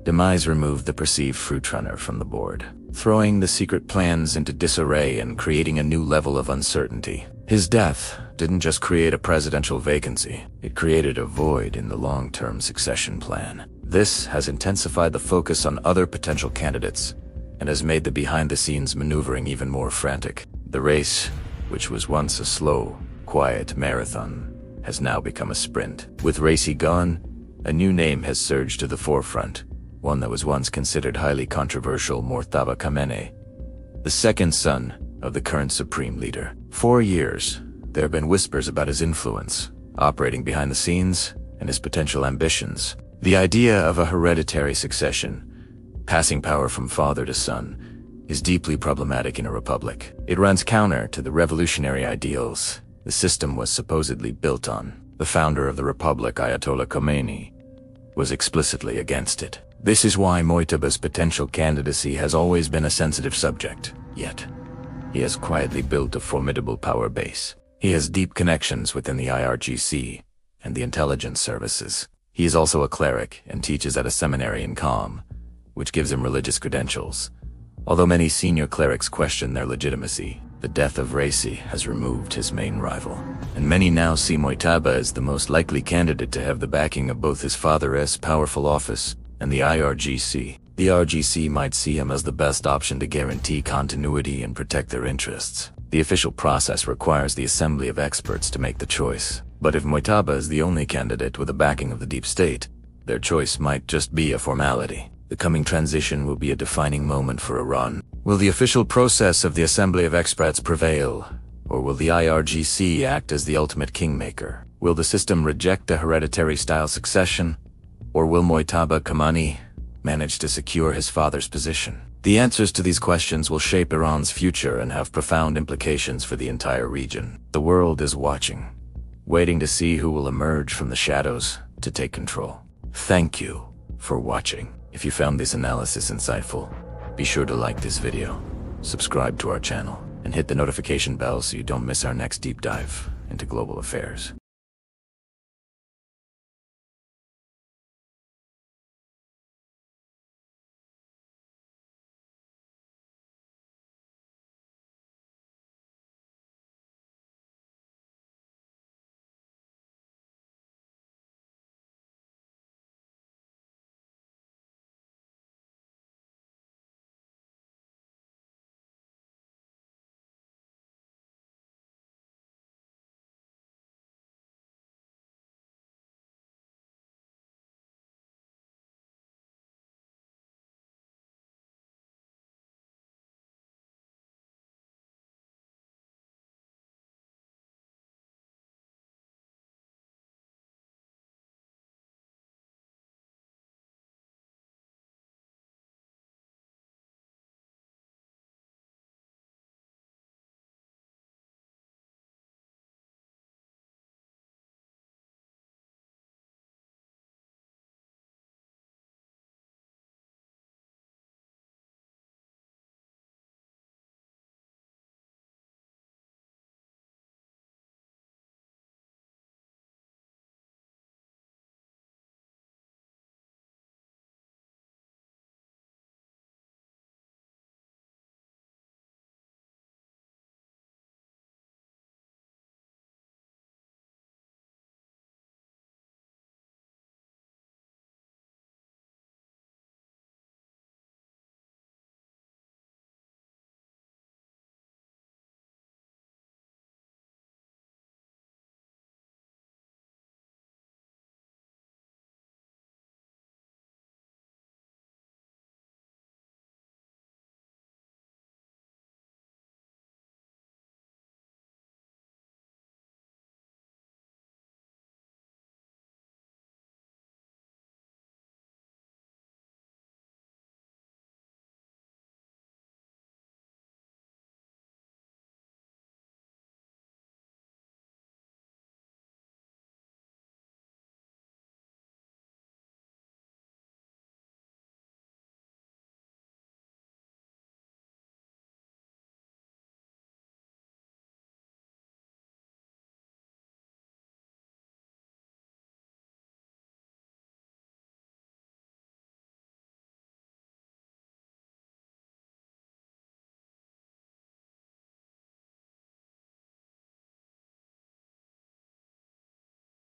demise removed the perceived frontrunner from the board, throwing the secret plans into disarray and creating a new level of uncertainty. His death didn't just create a presidential vacancy, it created a void in the long-term succession plan. This has intensified the focus on other potential candidates and has made the behind-the-scenes maneuvering even more frantic. The race, which was once a slow, quiet marathon, has now become a sprint. With Raisi gone, a new name has surged to the forefront, one that was once considered highly controversial: Murtada Khamenei, the second son of the current supreme leader. For years, there have been whispers about his influence, operating behind the scenes, and his potential ambitions. The idea of a hereditary succession, passing power from father to son, is deeply problematic in a republic. It runs counter to the revolutionary ideals the system was supposedly built on. The founder of the republic, Ayatollah Khomeini, was explicitly against it. This is why Mojtaba's potential candidacy has always been a sensitive subject. Yet, he has quietly built a formidable power base. He has deep connections within the IRGC and the intelligence services. He is also a cleric and teaches at a seminary in Qom, which gives him religious credentials. Although many senior clerics question their legitimacy, the death of Raisi has removed his main rival, and many now see Mojtaba as the most likely candidate to have the backing of both his father's powerful office and the IRGC. The IRGC might see him as the best option to guarantee continuity and protect their interests. The official process requires the assembly of experts to make the choice. But if Mojtaba is the only candidate with the backing of the deep state, their choice might just be a formality. The coming transition will be a defining moment for Iran. Will the official process of the assembly of experts prevail, or will the IRGC act as the ultimate kingmaker? Will the system reject a hereditary-style succession, or will Mojtaba Khomeini manage to secure his father's position? The answers to these questions will shape Iran's future and have profound implications for the entire region. The world is watching, waiting to see who will emerge from the shadows to take control. Thank you for watching. If you found this analysis insightful, be sure to like this video, subscribe to our channel, and hit the notification bell so you don't miss our next deep dive into global affairs.